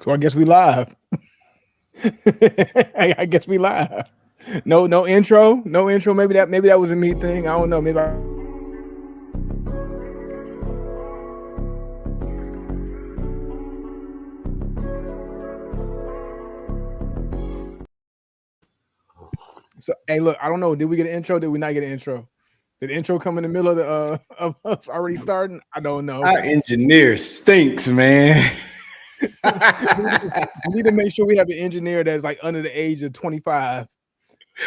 So I guess we live. I guess we live. No intro. No intro. Maybe that was a me thing. I don't know. Maybe so hey, look, I don't know. Did we get an intro? Did we not get an intro? Did the intro come in the middle of the of us already starting? I don't know. Our engineer stinks, man. We need to make sure we have an engineer that's like under the age of 25.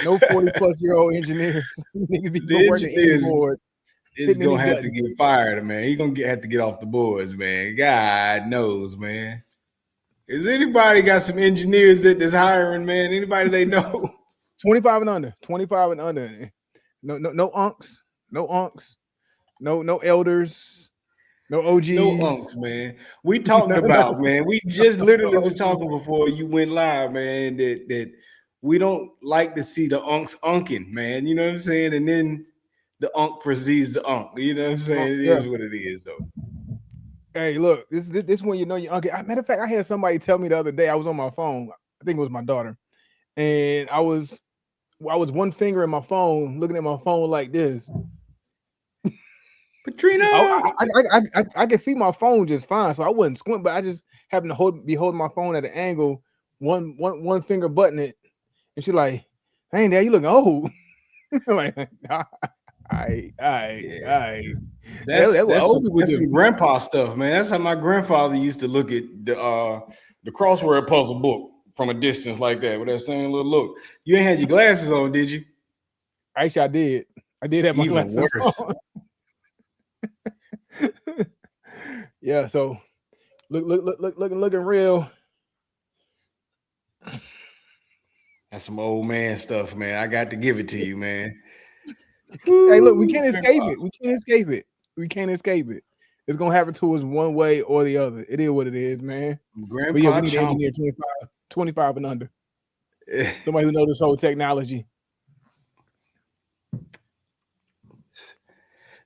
No 40-plus-year-old engineers. Need to be working anymore. Is gonna have to get fired, man. He's gonna have to get off the boards, man. God knows, man. Is anybody got some engineers that's hiring, man? Anybody they know? 25 and under. 25 and under. No unks. No unks. No elders. No OGs. No unks, man. We talked about, man. We just literally was talking before you went live, man, that we don't like to see the unks unking, man. You know what I'm saying? And then the unk precedes the unk. You know what I'm saying? It is what it is, though. Hey, look, this one you know your uncle. Matter of fact, I had somebody tell me the other day. I was on my phone. I think it was my daughter, and I was one finger in my phone, looking at my phone like this. Patrina, I could see my phone just fine, so I wouldn't squint, but I just happened to be holding my phone at an angle, one finger button it, and she's like, "Hey, Dad, you looking old." I'm like, That's some grandpa stuff, man. That's how my grandfather used to look at the crossword puzzle book from a distance like that with that same little look. You ain't had your glasses on, did you? Actually, I did. I did have my glasses on. Yeah, so looking real. That's some old man stuff, man. I got to give it to you, man. Hey, look, we can't escape it. We can't escape it. It's gonna happen to us one way or the other. It is what it is, man. Grandpa, but yeah, we need to engineer 25 and under. Somebody who knows this whole technology.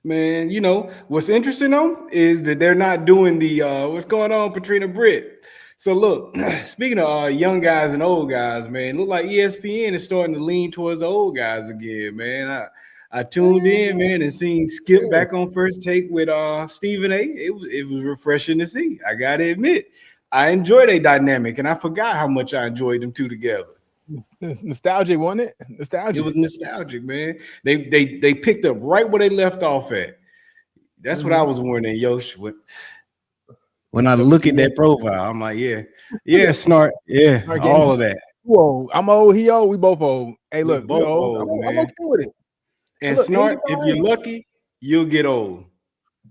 Man, you know what's interesting though is that they're not doing the what's going on, Patrina Britt. So look, speaking of young guys and old guys, man, look like ESPN is starting to lean towards the old guys again, man. I tuned in, man, and seen Skip back on First Take with Stephen A. It was refreshing to see. I gotta admit, I enjoyed a dynamic, and I forgot how much I enjoyed them two together. Nostalgic, wasn't it? Nostalgic. It was nostalgic, man. They picked up right where they left off at. That's what I was wondering, Yosh. When I look at that profile, I'm like, yeah, Snart, yeah, all of that. Whoa, I'm old, he old, we both old. Hey, look, both old. I'm okay with it. And look, Snart, if you're lucky, you'll get old.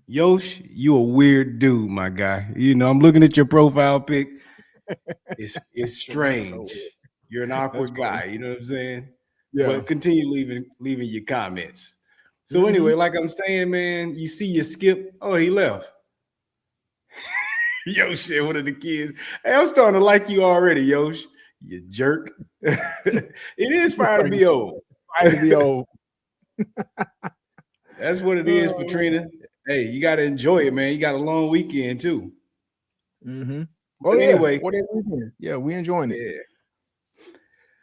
Yosh, you a weird dude, my guy. You know, I'm looking at your profile pic. It's strange. You're an awkward guy, you know what I'm saying? Yeah. But continue leaving your comments. So anyway, like I'm saying, man, you see your Skip. Oh, he left. Yosh said one of the kids. Hey, I'm starting to like you already, Yosh. You jerk. It is fine to be old. Fine to be old. That's what it is, Patrina. Hey, you got to enjoy it, man. You got a long weekend too. But anyway, yeah, we enjoying it.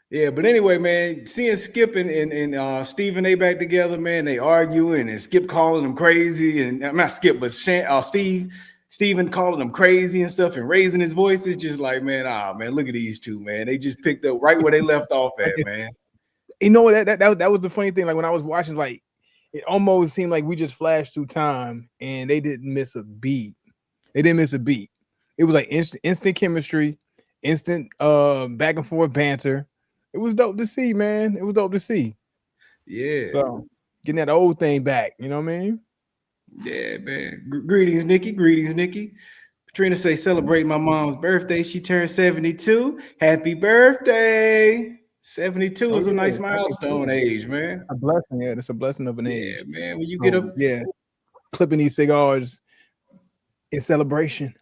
Yeah, but anyway, man, seeing Skip and Stephen A back together, man, they arguing and Skip calling them crazy, and not Skip, but Stephen calling them crazy and stuff and raising his voice. It's just like, man, man, look at these two, man. They just picked up right where they left off at, man. You know what? That was the funny thing. Like when I was watching, like it almost seemed like we just flashed through time and they didn't miss a beat. They didn't miss a beat. It was like instant chemistry, instant back and forth banter. It was dope to see, man. It was dope to see. Yeah. So getting that old thing back, you know what I mean? Yeah, man. Greetings, Nikki. Greetings, Nikki. Patrina say, celebrate my mom's birthday. She turned 72. Happy birthday. 72 is a nice milestone age, man. A blessing, yeah. That's a blessing of an age. Yeah, man. When you get up, clipping these cigars in celebration.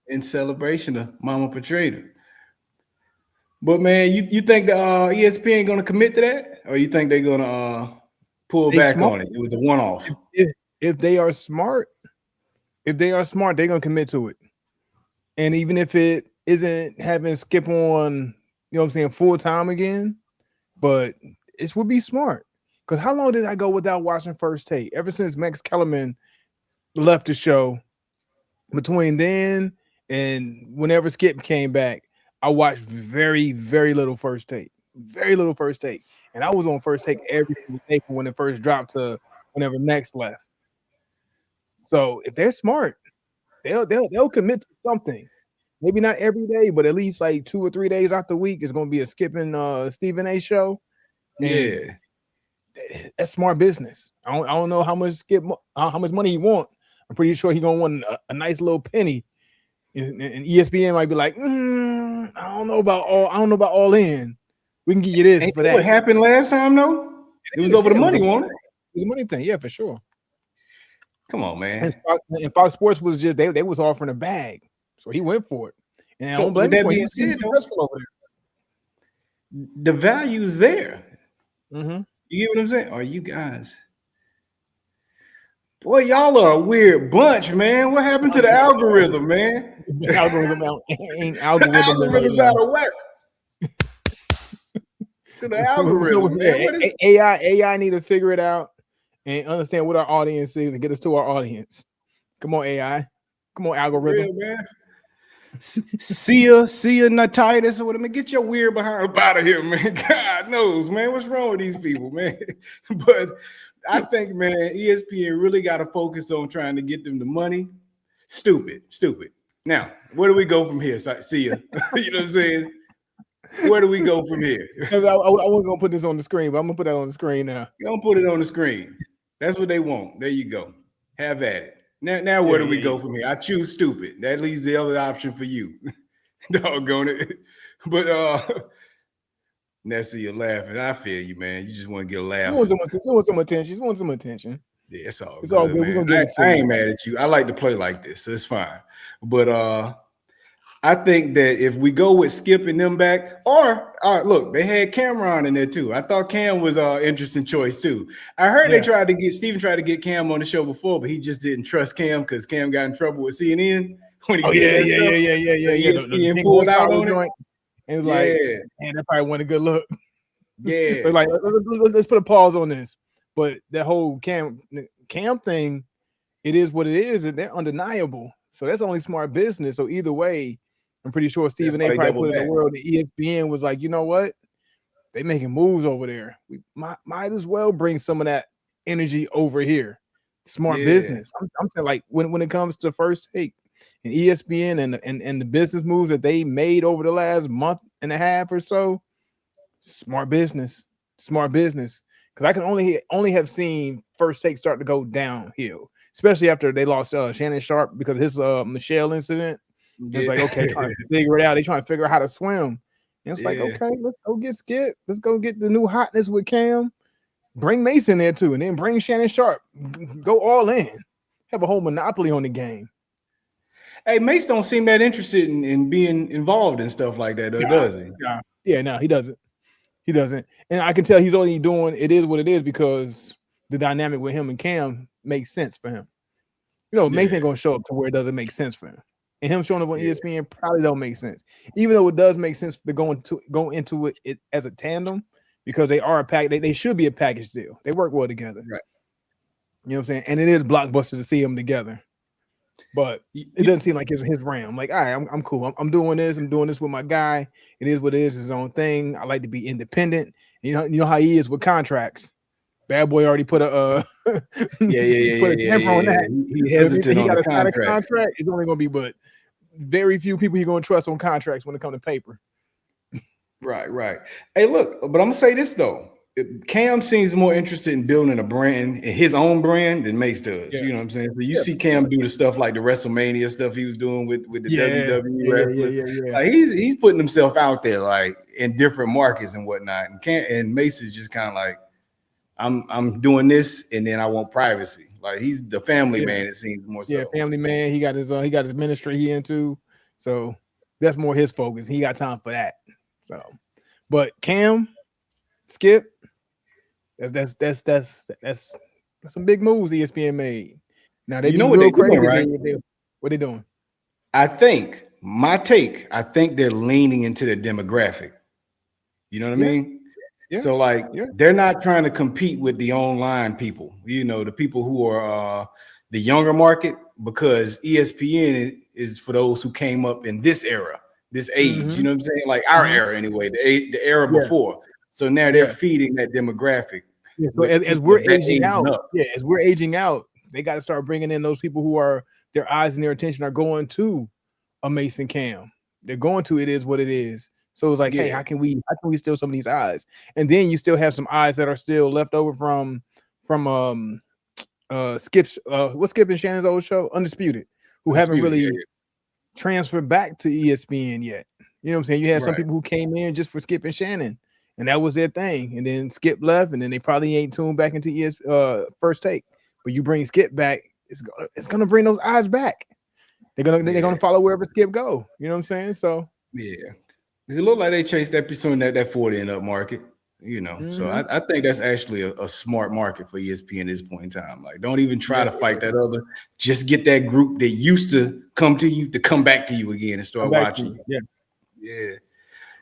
In celebration of Mama Patrina. But man, you think the ESPN gonna commit to that, or you think they're gonna pull back on it? It was a one-off. If they are smart, they're gonna commit to it. And even if it isn't having Skip on, you know what I'm saying, full time again, but it would be smart. Because how long did I go without watching First Take? Ever since Max Kellerman left the show, between then and whenever Skip came back, I watched very, very little First Take. Very little First Take. And I was on First Take every single day from when it first dropped to whenever Max left. So if they're smart, they'll commit to something. Maybe not every day, but at least like 2 or 3 days out the week is going to be a Skip and Stephen A show. And that's smart business. I don't know how much Skip, how much money he want. I'm pretty sure he gonna want a nice little penny. And ESPN might be like, I don't know about all in. We can get you this for that. What happened last time though? It was over the money, wasn't it? It was a money thing, yeah, for sure. Come on, man. And Fox Sports was just they was offering a bag, so he went for it. And so, I don't blame him for it. The value's there. Mm-hmm. You get what I'm saying? Are you guys? Boy, y'all are a weird bunch, man. What happened to the algorithm, man? The algorithm ain't algorithm. The algorithm's out of whack. To the algorithm, man. AI need to figure it out and understand what our audience is and get us to our audience. Come on, AI. Come on, algorithm. Real, man. See ya, nutitis or whatever. Get your weird behind up out of here, man. God knows, man. What's wrong with these people, man? But I think, man, ESPN really got to focus on trying to get them the money. Stupid. Now, where do we go from here? See ya. You know what I'm saying? Where do we go from here? I wasn't gonna put this on the screen, but I'm gonna put that on the screen now. You're gonna put it on the screen. That's what they want. There you go. Have at it. Now where do we go from here? I choose stupid. That leaves the other option for you. Doggone it. But Nessie, you're laughing. I feel you, man. You just want to get a laugh. You want some attention. You want some attention. Yeah, it's all good. We're gonna give it to you. I ain't mad at you. I like to play like this, so it's fine. But I think that if we go with Skip and them back, or look, they had Cameron in there too. I thought Cam was an interesting choice too. I heard Steven tried to get Cam on the show before, but he just didn't trust Cam because Cam got in trouble with CNN when he did that stuff. ESPN pulled out on it. And it was like, man, that probably wasn't a good look. Yeah. So like, let's put a pause on this. But that whole Cam thing, it is what it is, and they're undeniable. So that's only smart business. So either way, I'm pretty sure Stephen A. probably put in the world. The ESPN was like, you know what? They making moves over there. We might as well bring some of that energy over here. Smart business. I'm saying, like, when it comes to First Take and ESPN and the business moves that they made over the last month and a half or so, smart business. Because I can only have seen First Take start to go downhill, especially after they lost Shannon Sharp because of his Michelle incident. It's like, okay, trying to figure it out. They trying to figure out how to swim. And it's like, okay, let's go get Skip. Let's go get the new hotness with Cam. Bring Mason there too, and then bring Shannon Sharp. Go all in. Have a whole monopoly on the game. Hey, Mace don't seem that interested in being involved in stuff like that, does he? Yeah, no, he doesn't. He doesn't. And I can tell he's only doing it is what it is because the dynamic with him and Cam makes sense for him. You know, Mason ain't gonna show up to where it doesn't make sense for him. And him showing up on ESPN probably don't make sense. Even though it does make sense to go into it as a tandem because they are a pack. They should be a package deal. They work well together. Right. You know what I'm saying? And it is blockbuster to see them together. But it doesn't seem like it's his realm. Like, all right, I'm cool. I'm doing this. I'm doing this with my guy. It is what it is. His own thing. I like to be independent. You know how he is with contracts. Bad boy already put a put a temper on that. He hesitant on the contract. It's only gonna be but very few people he's gonna trust on contracts when it comes to paper. Right. Hey, look, but I'm gonna say this though. Cam seems more interested in building a brand, his own brand, than Mace does. You know what I'm saying? So you see Cam do the stuff like the WrestleMania stuff he was doing with the WWE wrestling. Like he's putting himself out there like in different markets and whatnot. And Mace is just kind of like, I'm doing this, and then I want privacy. Like he's the family man. It seems more so. Yeah, family man. He got his ministry he into, so that's more his focus. He got time for that. So, but Cam, Skip, that's some big moves ESPN made. Now they know what they're doing, right? What they doing? I think my take, I think they're leaning into the demographic. You know what I Yeah, mean? yeah, So like yeah. they're not trying to compete with the online people, the people who are the younger market, because ESPN is for those who came up in this era, this age, you Mm-hmm. know what I'm saying? Like our Mm-hmm. era anyway, the era Yeah, before. So now they're yeah. feeding that demographic Yeah, so with as people we're of that aging age and out, up. yeah, as we're aging out, they got to start bringing in those people who are their eyes and their attention are going to a Mason Cam. They're going to it is what it is. So it's like, hey, Yeah, how can we steal some of these eyes? And then you still have some eyes that are still left over from Skip's what's Skip and Shannon's old show, Undisputed, who haven't undisputed. Yeah, really transferred back to ESPN yet. You know what I'm saying? You had yeah. some Right. people who came in just for Skip and Shannon, and that was their thing. And then Skip left, and then they probably ain't tuned back into First Take. But you bring Skip back, it's gonna bring those eyes back. They're gonna Yeah, follow wherever Skip go. You know what I'm saying? So yeah. It looked like they chased that pursuing that 40 and up market, So mhm. I think that's actually a smart market for ESPN at this point in time. Like, don't even try Yeah, to fight that other. Just get that group that used to come to you to come back to you again and come start back to watching you. you. Yeah. Yeah.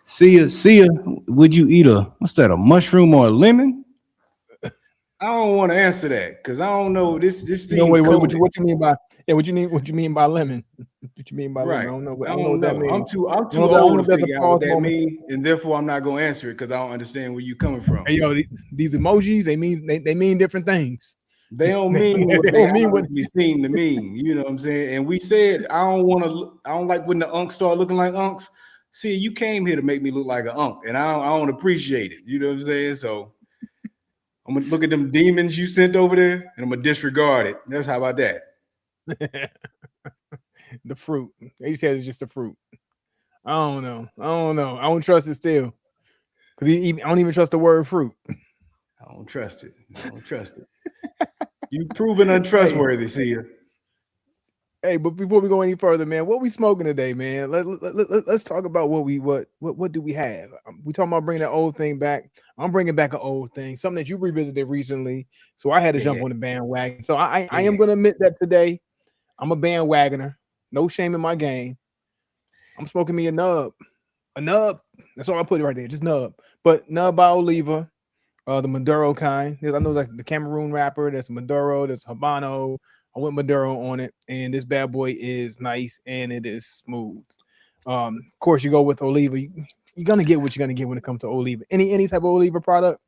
See ya. Would you eat what's that, a mushroom or a lemon? I don't want to answer that because I don't know. This You know seems coded. what you mean by what you mean by lemon? What you mean by lemon? Right. I don't know. I I don't know don't what that know. I'm means. too I'm I don't too know. I don't old know to if that's a figure out what pause that moment. means, and therefore I'm not gonna answer it because I don't understand where you coming from. Hey, yo, these emojis they mean different things. They don't they, mean what they they don't mean what. obviously seem to mean. You know what I'm saying? And we said I don't like when the unks start looking like unks. See, you came here to make me look like an unk, and I don't appreciate it. You know what I'm saying? So I'm gonna look at them demons you sent over there, and I'm gonna disregard it. That's how about that? The fruit. They said it's just a fruit. I don't know. I don't know. I don't trust it still because I don't even trust the word fruit. I don't trust it. I don't trust it. You proven Hey, untrustworthy, see you. hey, but before we go any further, man, what we smoking today, man? Let's talk about what do we have? We talking about bringing that old thing back. I'm bringing back an old thing, something that you revisited recently. So I had to Yeah, jump yeah, on the bandwagon. So I am yeah. going to admit that today I'm a bandwagoner. No shame in my game. I'm smoking me a nub. A nub. That's all I put it right there. Just nub. But nub by Oliva, the Maduro kind. I know like the Cameroon wrapper. There's Maduro. There's Habano. I went Maduro on it, and this bad boy is nice and it is smooth. Of course, you go with Oliva. You're gonna get what you're gonna get when it comes to Oliva. Any type of Oliva product,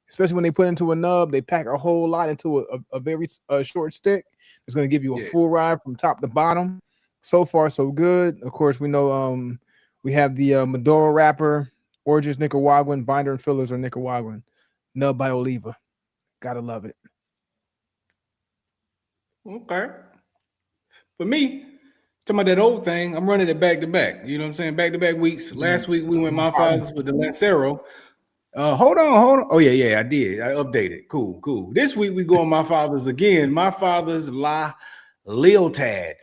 especially when they put into a nub, they pack a whole lot into a very short stick. It's gonna give you a Yeah. full ride from top to bottom. So far, so good. Of course, we know we have the Maduro wrapper, Origins Nicaraguan, binder and fillers are Nicaraguan. Nub by Oliva. Gotta love it. Okay. For me, talking about that old thing, I'm running it back to back. You know what I'm saying? Back to back weeks. Last week we went my father's with the Lancero. Hold on. Oh yeah, I did. I updated. Cool. This week we go on my father's again. My father's Lealtad.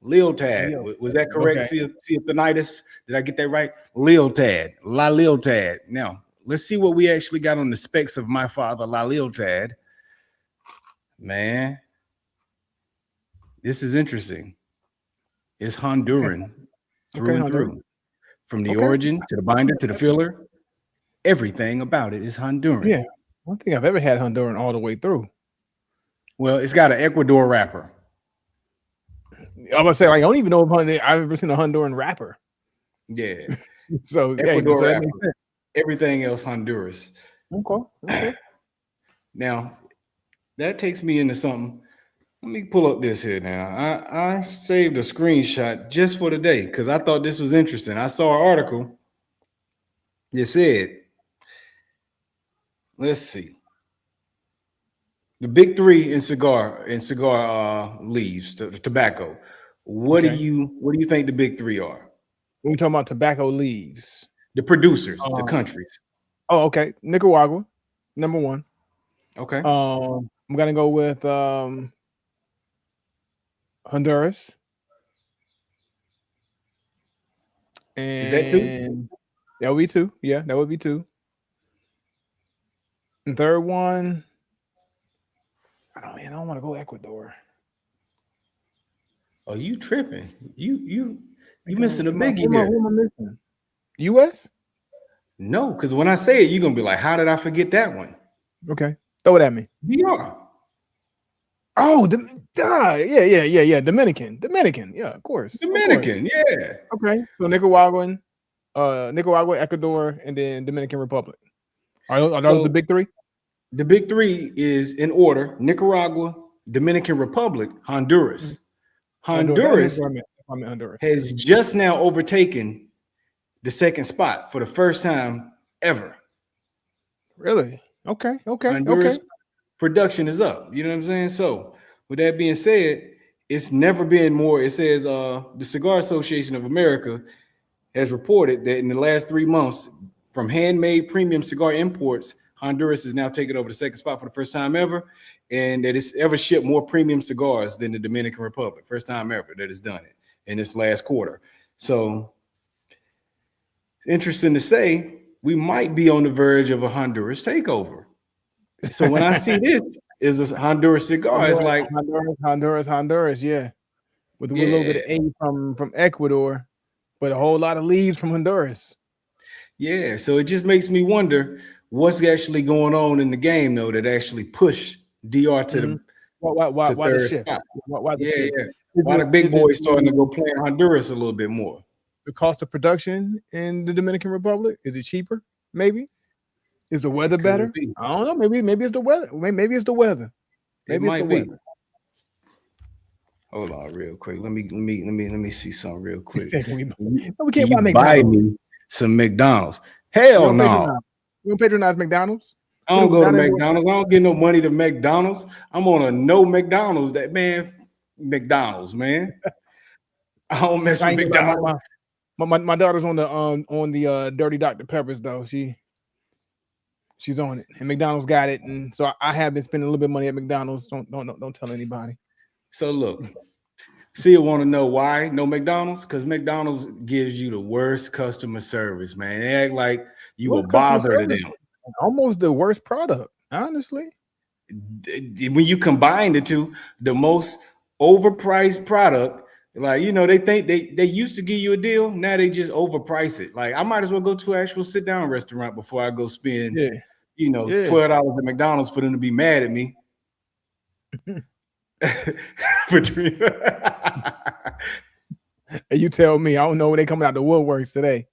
Lealtad. Leo. Was that correct? Okay. See Theonitis? Did I get that right? Lealtad. Lealtad. Now let's see what we actually got on the specs of my father, Lealtad. Man, this is interesting. It's Okay. Honduran through Okay, and Hunter. through. From the Okay. origin to the binder to the filler, everything about it is Honduran. Yeah. I don't think I've ever had Honduran all the way through. Well, it's got an Ecuador wrapper. I was say like I don't even know if I've ever seen a Honduran rapper. Yeah, So hey, Ecuador so that makes wrapper. sense. Everything else Honduras. Okay. Okay. Now, that takes me into something. Let me pull up this here now. I saved a screenshot just for today because I thought this was interesting. I saw an article. It said, let's see. The big three in cigar leaves, tobacco. Okay. What do you think the big three are? When we talking about tobacco leaves. The producers, the Um, countries. oh, okay. Nicaragua, number one. Okay. I'm gonna go with Honduras Is that two? and that would be two. Yeah, that would be two. And third one, I don't want to go Ecuador. Oh, you tripping. You You missing a biggie who there. am I missing? U.S. No, because when I say it, you're gonna be like, "How did I forget that one?" Okay, throw it at me. DR. Oh, yeah. Dominican, yeah, of course. Dominican, yeah. Okay, so Nicaraguan, Nicaragua, Ecuador, and then Dominican Republic. Are those the big three? The big three is in order: Nicaragua, Dominican Republic, Honduras. Honduras has just now overtaken the second spot for the first time ever. Really? Okay. Honduras production is up. You know what I'm saying? So, with that being said, it's never been more. It says the Cigar Association of America has reported that in the last 3 months, from handmade premium cigar imports, Honduras is now taking over the second spot for the first time ever, and that it's ever shipped more premium cigars than the Dominican Republic. First time ever that it's done it in this last quarter. So, interesting to say, we might be on the verge of a Honduras takeover. So when I see this is a Honduras cigar, it's like Honduras, yeah, with a little bit of A from Ecuador, but a whole lot of leaves from Honduras. Yeah, so it just makes me wonder what's actually going on in the game, though, that actually push DR to the why third the shift? spot. Why the shift? Why the big boys starting to go play in Honduras a little bit more? The cost of production in the Dominican Republic, is it cheaper? Maybe. Is the weather better? I don't know. Maybe it's the weather. Maybe it's the weather. Maybe it's the weather. Hold on, real quick. Let me see something real quick. We can't buy me some McDonald's. Hell no. You don't patronize McDonald's? I don't go to McDonald's. I don't get no money to McDonald's. I'm on a no McDonald's. That man, McDonald's, man. I don't mess with McDonald's. My daughter's on the Dirty Dr. Peppers though. She's on it, and McDonald's got it, and so I have been spending a little bit of money at McDonald's. Don't tell anybody. So look, Sia want to know why no McDonald's? Because McDonald's gives you the worst customer service, man. They act like you a bother to them. Almost the worst product, honestly. When you combine the two, the most overpriced product. Like, you know, they think they used to give you a deal. Now they just overprice it. Like, I might as well go to an actual sit down restaurant before I go spend, $12 at McDonald's for them to be mad at me. You tell me. I don't know when they coming out the woodworks today.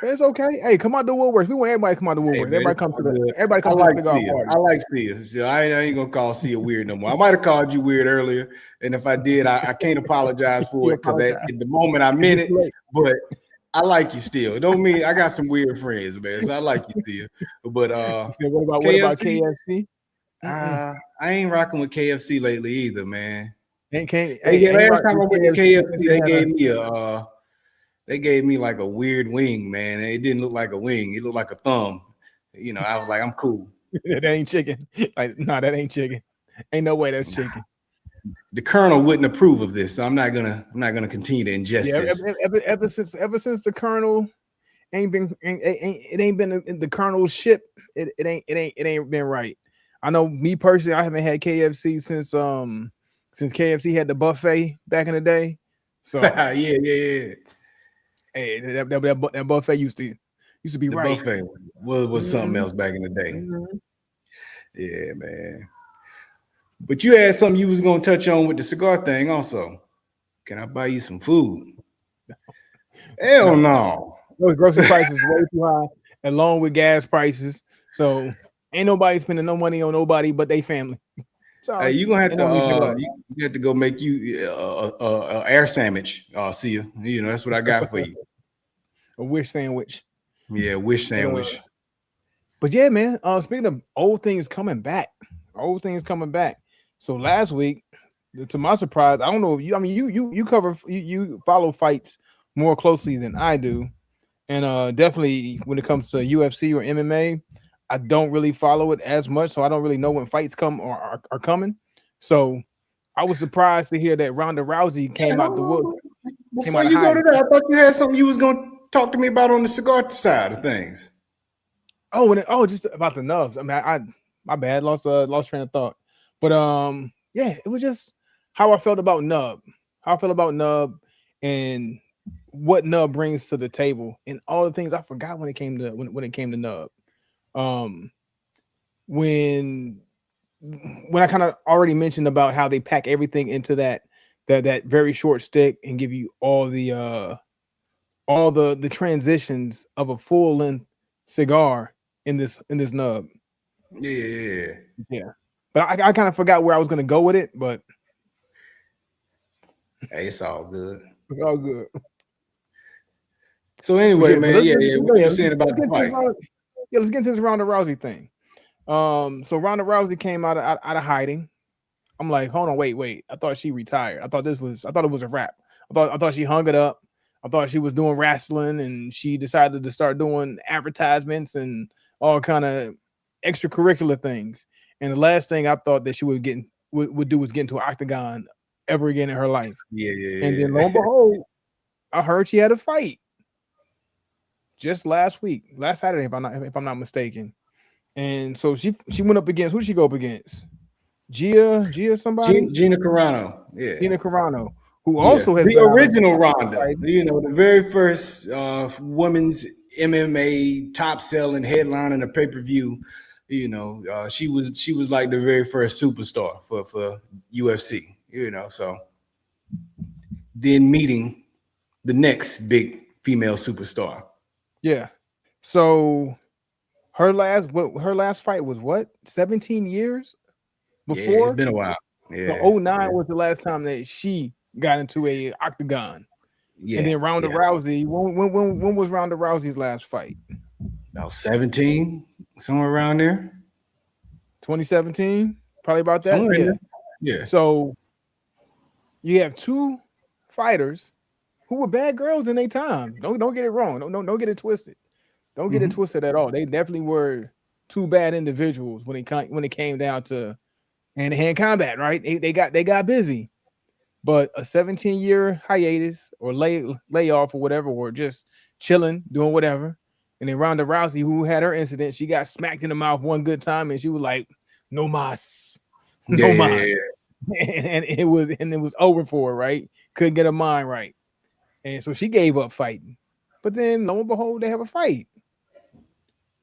It's okay. Hey, come out the woodworks. We want everybody to come out the woodworks. Everybody come to the cigar party. I like Sia. So I ain't gonna call Sia weird no more. I might have called you weird earlier, and if I did, I can't apologize for it because at the moment I meant it. But I like you still. It don't mean I got some weird friends, man. So I like you still. But what about KFC? I ain't rocking with KFC lately either, man. Last time I went to KFC, they gave me like a weird wing, man. It didn't look like a wing. It looked like a thumb. You know, I was like, I'm cool. That ain't chicken. Like, no, that ain't chicken. Ain't no way that's chicken. The Colonel wouldn't approve of this, so I'm not gonna continue to ingest this. Ever since the Colonel ain't been the Colonel's ship. It ain't been right. I know me personally, I haven't had KFC since KFC had the buffet back in the day. So yeah. Hey, that buffet used to be the right. Buffet was something else back in the day. Mm-hmm. Yeah, man. But you had something you was gonna touch on with the cigar thing also. Can I buy you some food? Hell no. Those grocery prices way too high, along with gas prices. So ain't nobody spending no money on nobody but they family. Hey, you gonna have to you have to go make you a air sandwich. See you. You know, that's what I got for you. A wish sandwich. Yeah, wish sandwich. But yeah, man. Speaking of old things coming back. So last week, to my surprise, I don't know if you follow fights more closely than I do, and definitely when it comes to UFC or MMA. I don't really follow it as much, so I don't really know when fights come or are coming. So I was surprised to hear that Ronda Rousey came out the wood. Before you go to that, I thought you had something you was going to talk to me about on the cigar side of things. Just about the nubs. I mean, my bad, lost train of thought. But yeah, it was just how I felt about Nub. And what Nub brings to the table and all the things I forgot when it came to when it came to Nub. Um, when I kind of already mentioned about how they pack everything into that very short stick and give you all the transitions of a full length cigar in this nub. Yeah. But I kind of forgot where I was gonna go with it, but hey, it's all good. it's all good. So anyway, man, Let's what you saying about the fight? Let's get into this Ronda Rousey thing. So Ronda Rousey came out of hiding. I'm like, hold on, wait. I thought she retired. I thought it was a wrap. I thought she hung it up. I thought she was doing wrestling and she decided to start doing advertisements and all kind of extracurricular things. And the last thing I thought that she would do was get into an octagon ever again in her life. Yeah. And then lo and behold, I heard she had a fight just last Saturday, if I'm not mistaken. And so she went up against, who did she go up against? Gia somebody? Gina Carano. Yeah. Gina Carano, who also has the original Ronda, the very first women's MMA top selling headline in a pay-per-view. She was like the very first superstar for UFC, so then meeting the next big female superstar. Yeah. So her last fight was what? 17 years before? Yeah, it's been a while. Yeah. So 09 was the last time that she got into a octagon. Yeah. And then Ronda Rousey, when was Ronda Rousey's last fight? About 17, somewhere around there. 2017, probably about that. Yeah. So you have two fighters who were bad girls in their time. Don't get it wrong. Don't get it twisted. Don't get it twisted at all. They definitely were two bad individuals when it came down to hand-to-hand combat, right? They got busy. But a 17-year hiatus or layoff or whatever, or just chilling, doing whatever. And then Ronda Rousey, who had her incident, she got smacked in the mouth one good time, and she was like, "No mas, no mas," and it was over for her, right? Couldn't get her mind right, and so she gave up fighting. But then, lo and behold, they have a fight.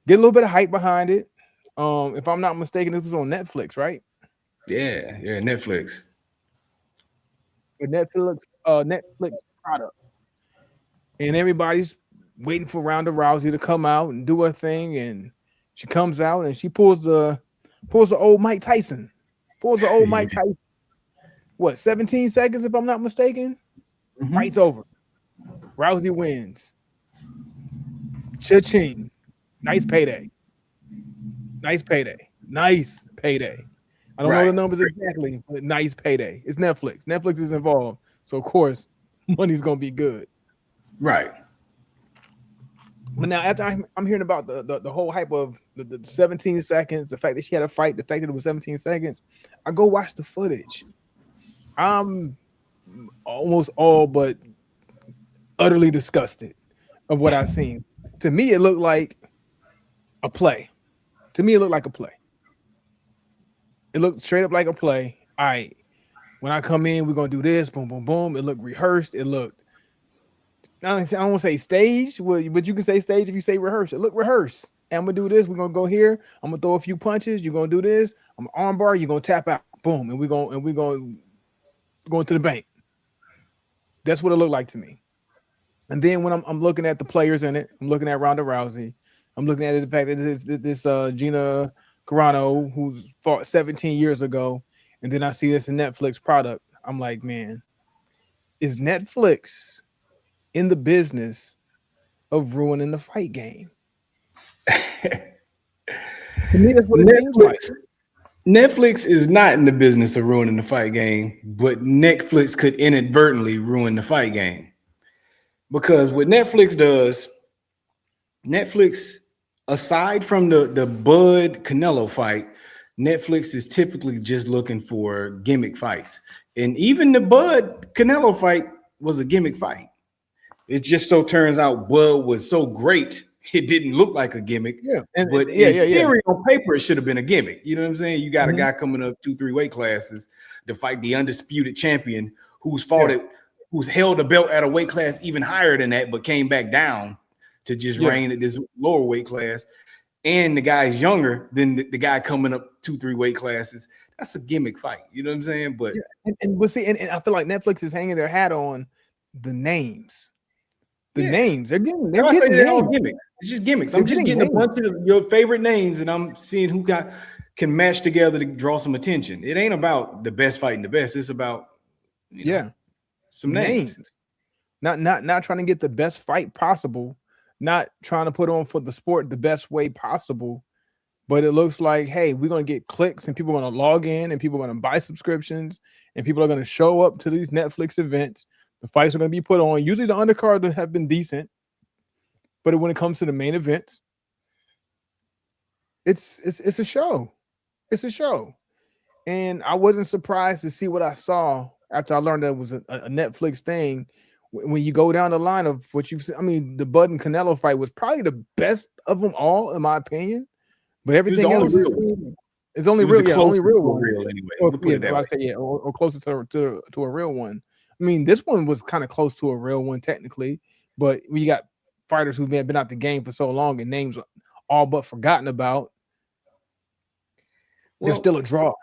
Get a little bit of hype behind it. If I'm not mistaken, this was on Netflix, right? Yeah, Netflix. A Netflix product, and everybody's waiting for Ronda Rousey to come out and do her thing, and she comes out and she pulls the old Mike Tyson. What, 17 seconds if I'm not mistaken? Fight's over. Rousey wins. Cha-ching. Nice payday. I don't know the numbers exactly, but nice payday. It's Netflix. Netflix is involved, so of course money's gonna be good. Right. But now, after I'm hearing about the whole hype of the 17 seconds, the fact that she had a fight, the fact that it was 17 seconds, I go watch the footage. I'm almost all but utterly disgusted of what I've seen. To me, it looked like a play. It looked straight up like a play. All right, when I come in, we're gonna do this, boom, boom, boom. It looked rehearsed. It looked, I don't want to say staged, but you can say stage if you say rehearsed. It looked rehearsed. And I'm gonna do this. We're gonna go here. I'm gonna throw a few punches. You're gonna do this. I'm arm bar. You're gonna tap out. Boom, and we're going to the bank. That's what it looked like to me. And then when I'm looking at the players in it, I'm looking at Ronda Rousey. I'm looking at the fact that this Gina Carano, who's fought 17 years ago, and then I see this in Netflix product. I'm like, man, is Netflix in the business of ruining the fight game? To me, that's what it seems like. Netflix is not in the business of ruining the fight game, but Netflix could inadvertently ruin the fight game. Because what Netflix does, aside from the Bud Canelo fight, Netflix is typically just looking for gimmick fights. And even the Bud Canelo fight was a gimmick fight. It just so turns out Bud was so great, it didn't look like a gimmick. Yeah. But in theory, on paper, it should have been a gimmick. You know what I'm saying? You got a guy coming up 2-3 weight classes to fight the undisputed champion who's fought at who's held a belt at a weight class even higher than that, but came back down to just reign at this lower weight class. And the guy's younger than the guy coming up 2-3 weight classes. That's a gimmick fight. You know what I'm saying? But but see, and I feel like Netflix is hanging their hat on the names. Names. They're getting all gimmicks. It's just gimmicks. I'm just getting a bunch of your favorite names, and I'm seeing who can match together to draw some attention. It ain't about the best fighting the best. It's about some names. Not trying to get the best fight possible. Not trying to put on for the sport the best way possible, but it looks like, hey, we're going to get clicks and people are going to log in and people are going to buy subscriptions and people are going to show up to these Netflix events. The fights are going to be put on. Usually the undercards have been decent, but when it comes to the main events, it's a show. It's a show. And I wasn't surprised to see what I saw after I learned that it was a Netflix thing. When you go down the line of what you've seen, I mean, the Bud and Canelo fight was probably the best of them all, in my opinion. But everything else is only real. Yeah, only real one. Anyway, or closest to a real one. I mean, this one was kind of close to a real one technically, but when you got fighters who've been out the game for so long and names all but forgotten about, they're still a draw.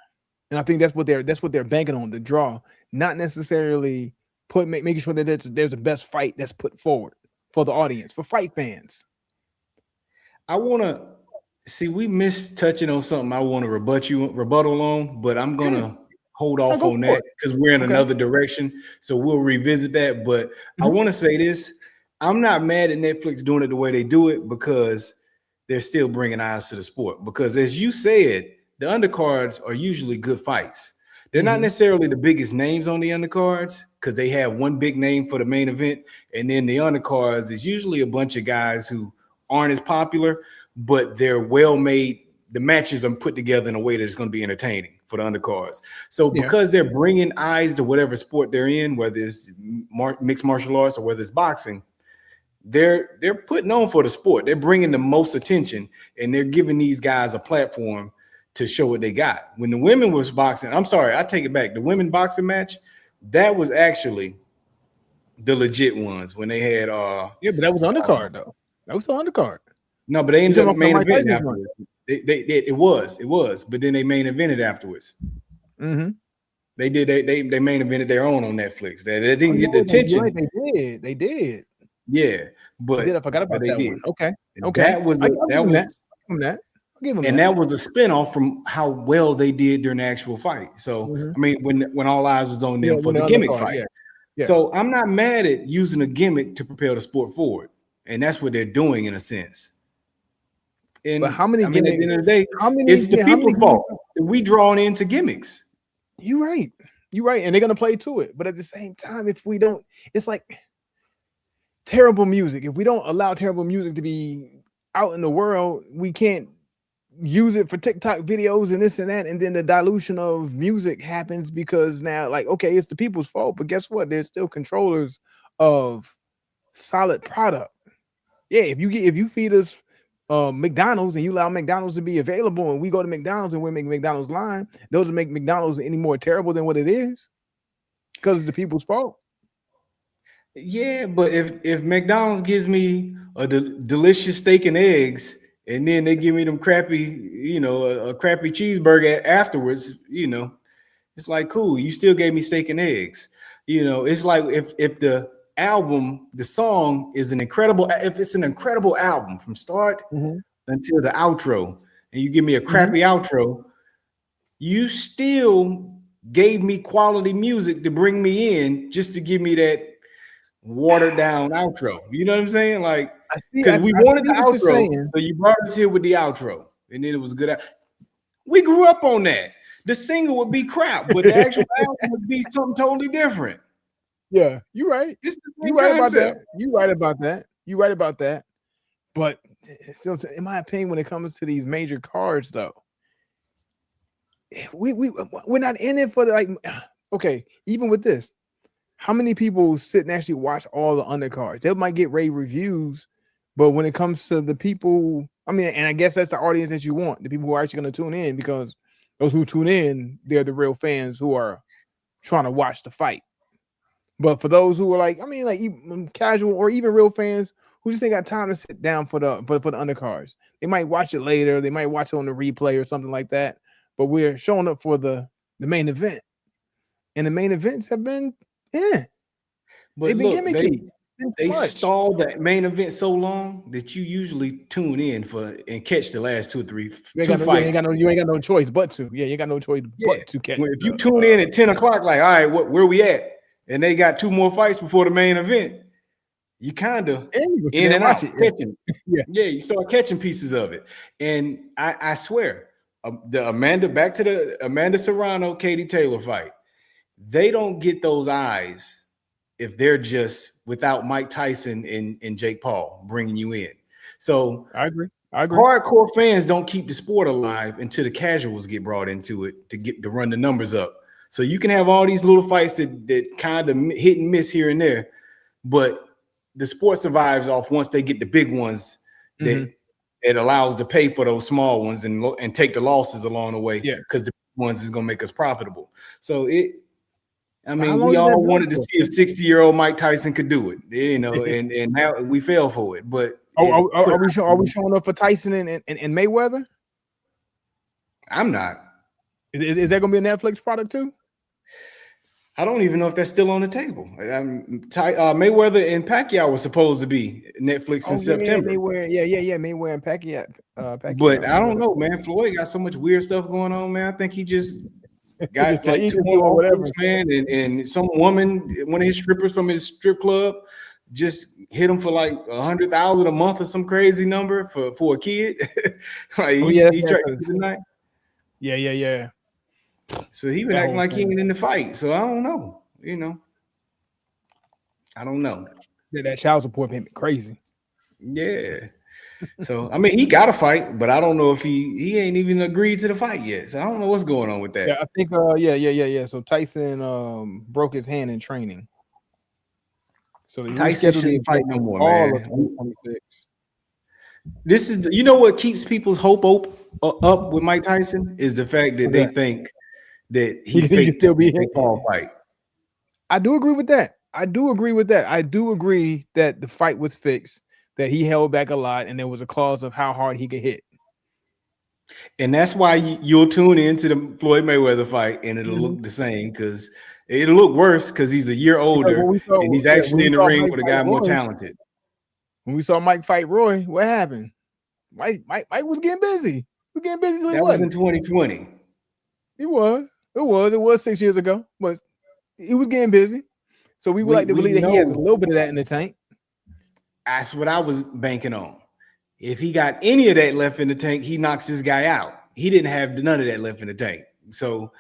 And I think that's what they're banking on, the draw, not necessarily making sure that there's the best fight that's put forward for the audience, for fight fans. I want to see, we missed touching on something I want to rebuttal on, but I'm going to hold off on that because we're in another direction. So we'll revisit that. But I want to say this. I'm not mad at Netflix doing it the way they do it because they're still bringing eyes to the sport. Because as you said, the undercards are usually good fights. They're not necessarily the biggest names on the undercards because they have one big name for the main event. And then the undercards is usually a bunch of guys who aren't as popular, but they're well made. The matches are put together in a way that it's going to be entertaining for the undercards. So because they're bringing eyes to whatever sport they're in, whether it's mixed martial arts or whether it's boxing, they're putting on for the sport. They're bringing the most attention and they're giving these guys a platform to show what they got. When the women was boxing, I'm sorry, I take it back. The women boxing match, that was actually the legit ones when they had but that was undercard though. That was the undercard. No, but they ended up main eventing afterwards. It was, but then they main evented afterwards. They did they main evented their own on Netflix. They didn't get the attention. Right, they did. Yeah, but I forgot about that one. Okay. That was that was a spinoff from how well they did during the actual fight. So I mean, when all eyes was on them for the gimmick fight. Yeah. So I'm not mad at using a gimmick to propel the sport forward, and that's what they're doing in a sense. And but how many gimmicks? At the end of the day, it's the people's fault that we drawn into gimmicks. You're right, and they're gonna play to it. But at the same time, if we don't, it's like terrible music. If we don't allow terrible music to be out in the world, we can't use it for TikTok videos and this and that, and then the dilution of music happens because now, like, okay, it's the people's fault, but guess what? They're still controllers of solid product. Yeah, if you feed us McDonald's and you allow McDonald's to be available, and we go to McDonald's and we make McDonald's line, those make McDonald's any more terrible than what it is because it's the people's fault. Yeah, but if McDonald's gives me a delicious steak and eggs, and then they give me them crappy, a crappy cheeseburger afterwards, it's like, cool, you still gave me steak and eggs. It's like if the album, the song is if it's an incredible album from start until the outro, and you give me a crappy outro, you still gave me quality music to bring me in just to give me that watered down outro. You know what I'm saying? Like, because we wanted the outro, so you brought us here with the outro, and then it was good. We grew up on that. The single would be crap, but the actual album would be something totally different. Yeah, you're right. You're right about that. You're right about that. But still, in my opinion, when it comes to these major cards, though, we're not in it for okay, even with this, how many people sit and actually watch all the undercards? They might get rave reviews, but when it comes to the people, I mean, and I guess that's the audience that you want, the people who are actually going to tune in, because those who tune in, they're the real fans who are trying to watch the fight. But for those who are like, I mean, like even casual or even real fans who just ain't got time to sit down for the undercards, they might watch it later. They might watch it on the replay or something like that. But we're showing up for the main event, and the main events have been, But they've been look, gimmicky. they stall that main event so long that you usually tune in for and catch the last two fights. You ain't got no choice but to. Yeah, you ain't got no choice but to catch. If you tune in at 10 o'clock, like, all right, where we at? And they got 2 more fights before the main event. You kind of in and out catching. Yeah, you start catching pieces of it. And I swear, back to the Amanda Serrano, Katie Taylor fight, they don't get those eyes if they're just without Mike Tyson and Jake Paul bringing you in. So I agree. Hardcore fans don't keep the sport alive until the casuals get brought into it to run the numbers up. So you can have all these little fights that kind of hit and miss here and there, but the sport survives off once they get the big ones that it allows to pay for those small ones and take the losses along the way. Yeah, because the big ones is gonna make us profitable. So we all wanted to see if 60-year-old Mike Tyson could do it, and now we fell for it. But are we showing up for Tyson and Mayweather? I'm not. Is that gonna be a Netflix product too? I don't even know if that's still on the table. Mayweather and Pacquiao was supposed to be Netflix in September. Mayweather and Pacquiao. But I don't know, man. Floyd got so much weird stuff going on, man. I think he just got like 2 more whatever, man. And some woman, one of his strippers from his strip club, just hit him for like 100,000 a month or some crazy number for a kid. Like he tried tonight. Yeah. So he been acting like he ain't in the fight. So I don't know. I don't know. Yeah, that child support payment crazy. Yeah. So I mean, he got to fight, but I don't know if he ain't even agreed to the fight yet. So I don't know what's going on with that. Yeah, I think yeah. So Tyson broke his hand in training. So Tyson shouldn't fight no more, man. 2026. This is what keeps people's hope up with Mike Tyson is the fact that they think that he can still be hit Paul fight. I do agree with that. I do agree that the fight was fixed, that he held back a lot, and there was a clause of how hard he could hit. And that's why you'll tune into the Floyd Mayweather fight, and it'll look the same because it'll look worse because he's a year older and he's actually in the ring with a guy more talented. When we saw Mike fight Roy, what happened? Mike was getting busy. That was in 2020. It was 6 years ago, but he was getting busy. So we would like to believe that he has a little bit of that in the tank. That's what I was banking on. If he got any of that left in the tank, he knocks this guy out. He didn't have none of that left in the tank. So,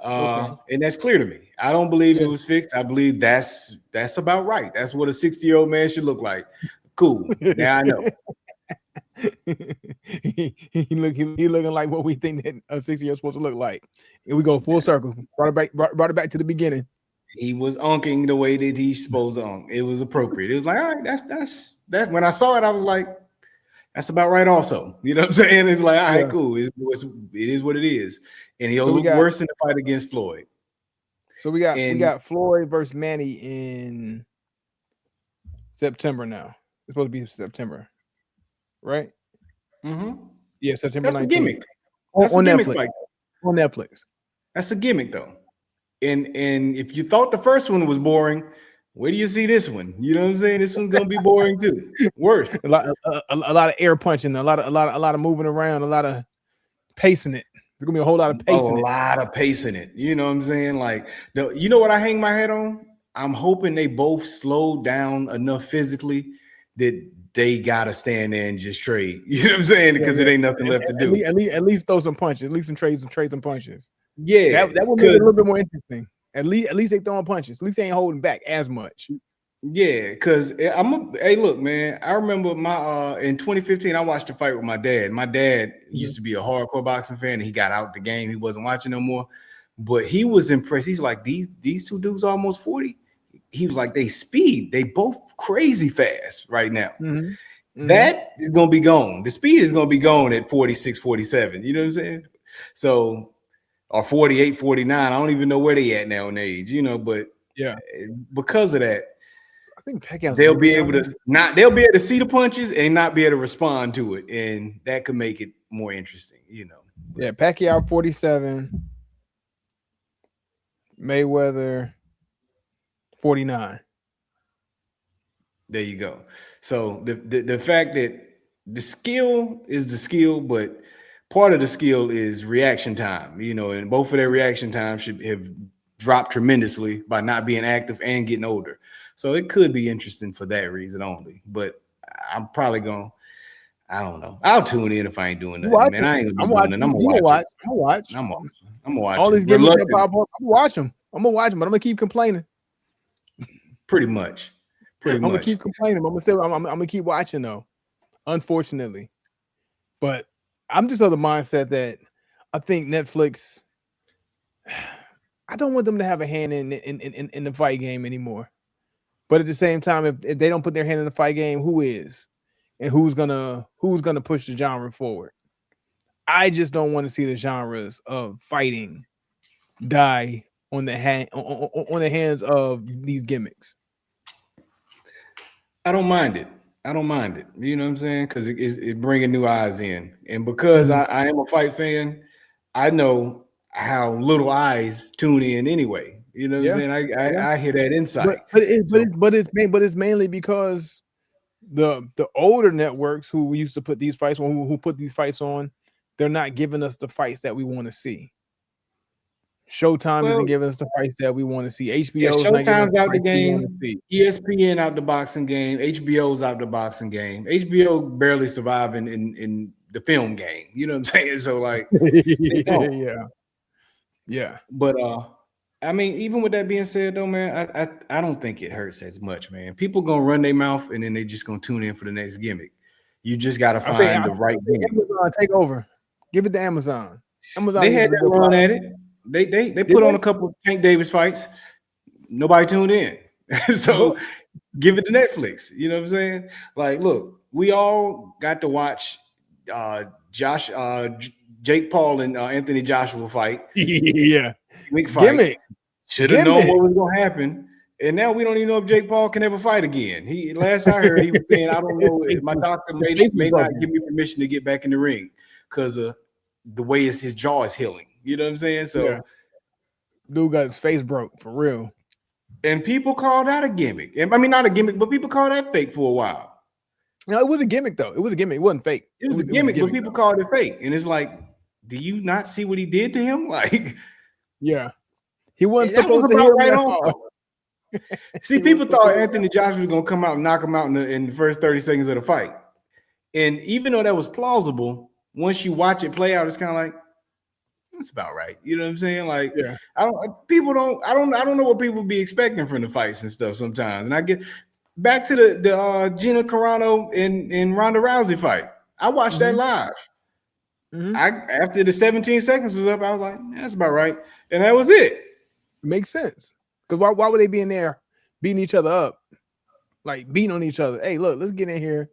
and that's clear to me. I don't believe it was fixed. I believe that's about right. That's what a 60-year-old man should look like. Cool. Now I know. he looking like what we think that a 60-year-old supposed to look like. Here we go, full circle. Brought it back to the beginning. He was unking the way that he's supposed to unk. It was appropriate. It was like, all right, that's that. When I saw it, I was like, that's about right. Also, you know what I'm saying? It's like, all right, cool. It is what it is, and he'll look worse in the fight against Floyd. So we got Floyd versus Manny in September now. It's supposed to be September, right? Mm-hmm. Yeah, September 19th. That's a gimmick. On Netflix. On Netflix. That's a gimmick, though. And if you thought the first one was boring, where do you see this one? You know what I'm saying? This one's gonna be boring too. Worse. a lot of air punching, a lot of moving around, a lot of pacing it. There's gonna be a whole lot of pacing. A lot of pacing it. You know what I'm saying? Like you know what I hang my head on? I'm hoping they both slow down enough physically that they gotta stand there and just trade. You know what I'm saying? Because it ain't nothing left to do. At least throw some punches. At least some trades and punches. Yeah, that would make it a little bit more interesting. At least they throwing punches. At least they ain't holding back as much. Yeah, because hey, look, man. I remember in 2015, I watched a fight with my dad. My dad used to be a hardcore boxing fan, and he got out the game. He wasn't watching no more, but he was impressed. He's like, these two dudes almost 40. He was like, they speed. They both crazy fast right now. Mm-hmm. That is gonna be gone. The speed is gonna be gone at 46, 47. You know what I'm saying? So. Or 48, 49. I don't even know where they at now in age, but Yeah. because of that, I think Pacquiao's they'll be maybe able to see the punches and not be able to respond to it, and that could make it more interesting, you know. Yeah, Pacquiao 47, Mayweather 49. There you go. So the fact that the skill is the skill, but part of the skill is reaction time, you know, and both of their reaction times should have dropped tremendously by not being active and getting older. So it could be interesting for that reason only. But I'm probably gonna, I don't know. I'll tune in if I ain't doing nothing, man. I ain't gonna be doing nothing. I'm gonna watch it. I'm gonna watch. I'm gonna watch All it. these gimmicks that pop up, I'm gonna watch them. I'm gonna watch them, but I'm gonna keep complaining. Pretty much. I'm gonna keep complaining. I'm gonna keep watching though. Unfortunately, but I'm just of the mindset that I think Netflix. I don't want them to have a hand in the fight game anymore. But at the same time, if they don't put their hand in the fight game, who is? And who's gonna push the genre forward? I just don't want to see the genres of fighting die on the hands of these gimmicks. I don't mind it. You know what I'm saying? Because it bringing new eyes in, and because I am a fight fan, I know how little eyes tune in anyway. You know what I'm saying? I hear that insight. But it's mainly because the older networks who used to put these fights on, who put these fights on, they're not giving us the fights that we want to see. Showtime isn't giving us the fights that we want to see. HBO's Showtime's out the game. ESPN out the boxing game. HBO's out the boxing game. HBO barely surviving in the film game. You know what I'm saying? So like, yeah. But I mean, even with that being said, though, man, I don't think it hurts as much, man. People gonna run their mouth and then they just gonna tune in for the next gimmick. You just gotta find the right gimmick. Amazon take over. Give it to Amazon. They had that run at it. They put on a couple of Tank Davis fights. Nobody tuned in. So give it to Netflix. You know what I'm saying? Like, look, we all got to watch Jake Paul and Anthony Joshua fight. Yeah. Gimmick. Should have known what was going to happen. And now we don't even know if Jake Paul can ever fight again. Last I heard, he was saying, I don't know if my doctor may not give me permission to get back in the ring because of the way his jaw is healing. You know what I'm saying? So dude got his face broke for real. And people call that a gimmick. I mean, not a gimmick, but people call that fake for a while. No, it was a gimmick though. It was a gimmick. It wasn't fake. It was a gimmick, but people called it fake. And it's like, do you not see what he did to him? Like, yeah, he wasn't supposed to hit right on. See, people thought Anthony Joshua was gonna come out and knock him out in the first 30 seconds of the fight. And even though that was plausible, once you watch it play out, it's kind of like, that's about right. You know what I'm saying? Like, I don't know what people be expecting from the fights and stuff sometimes. And I get back to the Gina Carano and Ronda Rousey fight. I watched that live. After the 17 seconds was up, I was like, that's about right. And that was it. Makes sense. Because why would they be in there beating each other up? Like beating on each other. Hey, look, let's get in here.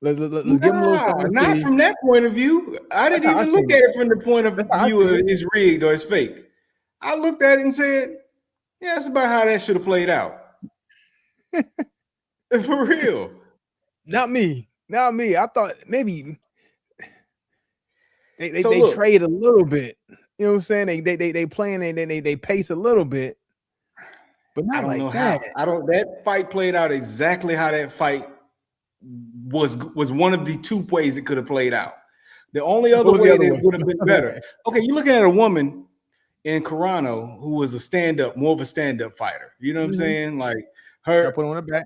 Let's give them a little something. Not from that point of view. I didn't even look at it from the point of view of it's rigged or it's fake. I looked at it and said, yeah, that's about how that should have played out. For real. Not me. I thought maybe they trade a little bit. You know what I'm saying? They playing and they pace a little bit. But not like that. That fight played out exactly how that fight was one of the two ways it could have played out. The only other way that would have been better. Okay, you're looking at a woman in Carano who was more of a stand-up fighter. You know what I'm saying? Like her, put her on her back.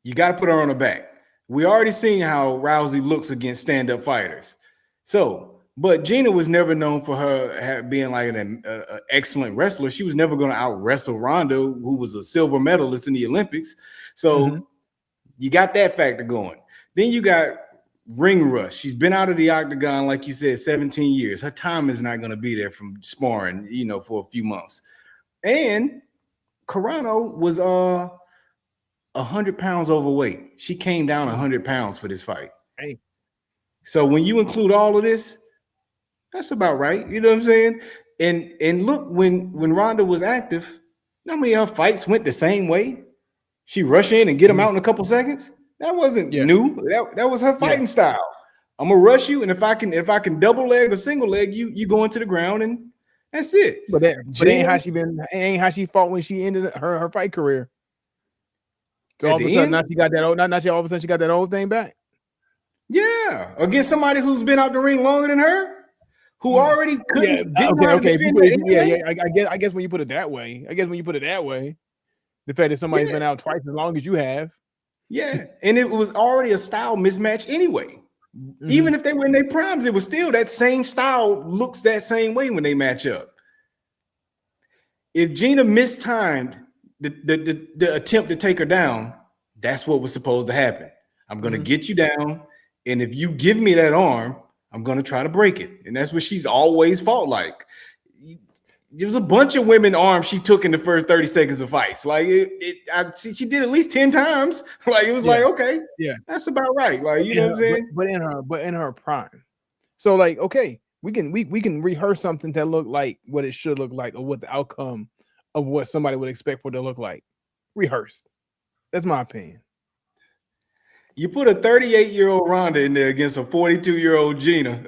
You got to put her on her back. We already seen how Rousey looks against stand-up fighters. So, but Gina was never known for her being like an excellent wrestler. She was never going to out-wrestle Ronda, who was a silver medalist in the Olympics. So you got that factor going. Then you got ring rust. She's been out of the octagon, like you said, 17 years. Her time is not going to be there from sparring, for a few months. And Carano was 100 pounds overweight. She came down 100 pounds for this fight. Hey. So when you include all of this, that's about right. You know what I'm saying? And look, when Ronda was active, You know how many of her fights went the same way? She rush in and get him out in a couple seconds. That wasn't Yeah, new. That was her yeah. fighting style. I'm gonna rush you, and if I can double leg or single leg you, you go into the ground, and that's it. But ain't how she been. Ain't how she fought when she ended her fight career. So At all of a the sudden, end, now she got that old. Now she all of a sudden she got that old thing back. yeah, against somebody who's been out the ring longer than her, who already Yeah. didn't know how to Okay. defend that anyway. Yeah. I guess when you put it that way, the fact that somebody's Yeah, been out twice as long as you have. yeah, and it was already a style mismatch anyway. Even if they were in their primes, it was still that same style looks that same way when they match up. If Gina mistimed the attempt to take her down, that's what was supposed to happen. I'm going to get you down, and if you give me that arm, I'm going to try to break it. And that's what she's always fought like. There was a bunch of women arms she took in the first 30 seconds of fights. Like she did at least 10 times. Like it was like, okay, Yeah, that's about right. Like, you know what I'm saying? But in her prime. So like, okay, we can rehearse something that look like what it should look like, or what the outcome of what somebody would expect for it to look like. Rehearsed. That's my opinion. You put a 38-year-old Ronda in there against a 42-year-old Gina.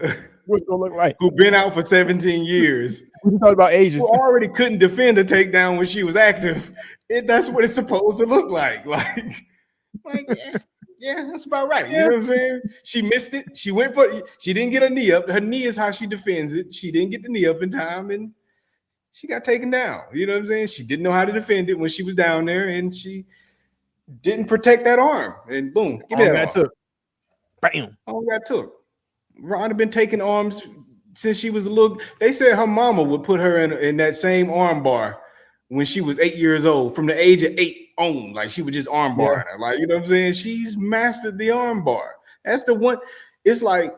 What's it gonna look like? Who been out for 17 years. We talked about ages. Who already couldn't defend a takedown when she was active. That's what it's supposed to look like. Like yeah, that's about right. You know what I'm saying? She missed it. She didn't get her knee up. Her knee is how she defends it. She didn't get the knee up in time, and she got taken down. You know what I'm saying? She didn't know how to defend it when she was down there, and she didn't protect that arm. And boom, give me that arm. Bam. All got took. Ronda been taking arms since she was a little. They said her mama would put her in that same arm bar when she was 8 years old, from the age of 8 on. Like she would just arm bar her. Like, you know what I'm saying? She's mastered the arm bar. That's the one. It's like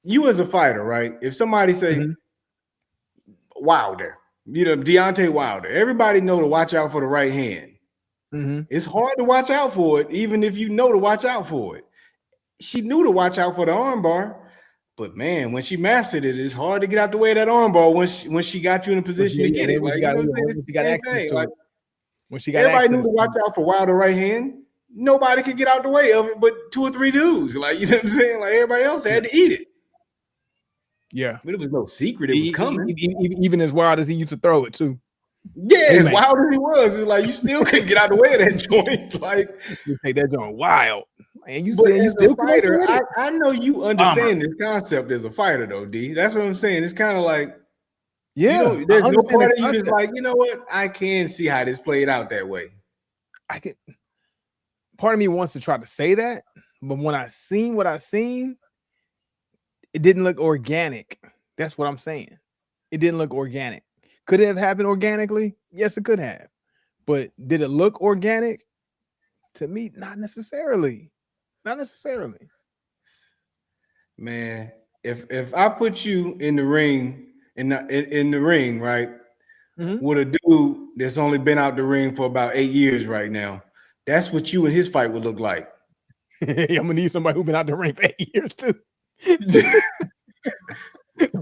you as a fighter, right? If somebody say Wilder, Deontay Wilder, everybody know to watch out for the right hand. It's hard to watch out for it, even if you know to watch out for it. She knew to watch out for the arm bar, but man, when she mastered it, it's hard to get out the way of that arm bar when she got you in a position to get it. Like, when she got everybody knew to watch out for Wilder right hand. Nobody could get out the way of it, but 2 or 3 dudes. Like, you know what I'm saying? Like everybody else had to eat it. Yeah, but it was no secret it was coming. Even as wild as he used to throw it too. Yeah, as wild as he was, it's like you still couldn't get out the way of that joint. Like you take that joint wild. And you still a fighter. I know you understand this concept as a fighter, though, D. That's what I'm saying. It's kind of like, there's no part of you that's like, you know what? I can see how this played out that way. Part of me wants to try to say that, but when I seen what I seen, it didn't look organic. That's what I'm saying. It didn't look organic. Could it have happened organically? Yes, it could have. But did it look organic? To me, not necessarily. Not necessarily. Man, if I put you in the ring, in the ring, right, with a dude that's only been out the ring for about 8 years right now, that's what you and his fight would look like. I'm gonna need somebody who's been out the ring for 8 years too.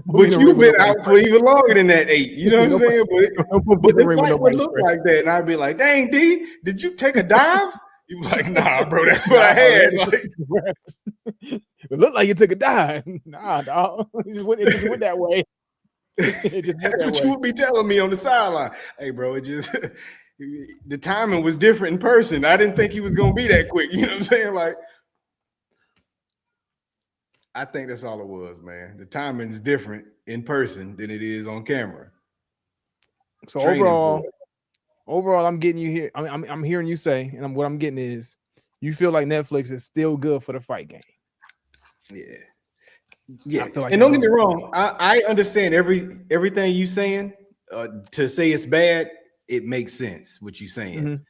But you've been out for even longer than that 8. You know what I'm saying? But the fight would look like that, and I'd be like, "Dang, D, did you take a dive?" You be like, "Nah, bro, that's what I had." Like, it looked like you took a dive. Nah, dog. It just went that way. That's what you would be telling me on the sideline. Hey, bro, it just the timing was different in person. I didn't think he was gonna be that quick. You know what I'm saying? Like, I think that's all it was, man. The timing is different in person than it is on camera. So overall, I'm getting you here. I'm hearing you say, and what I'm getting is, you feel like Netflix is still good for the fight game. Yeah. Like, and don't get me wrong, I understand everything you saying. To say it's bad, it makes sense what you're saying.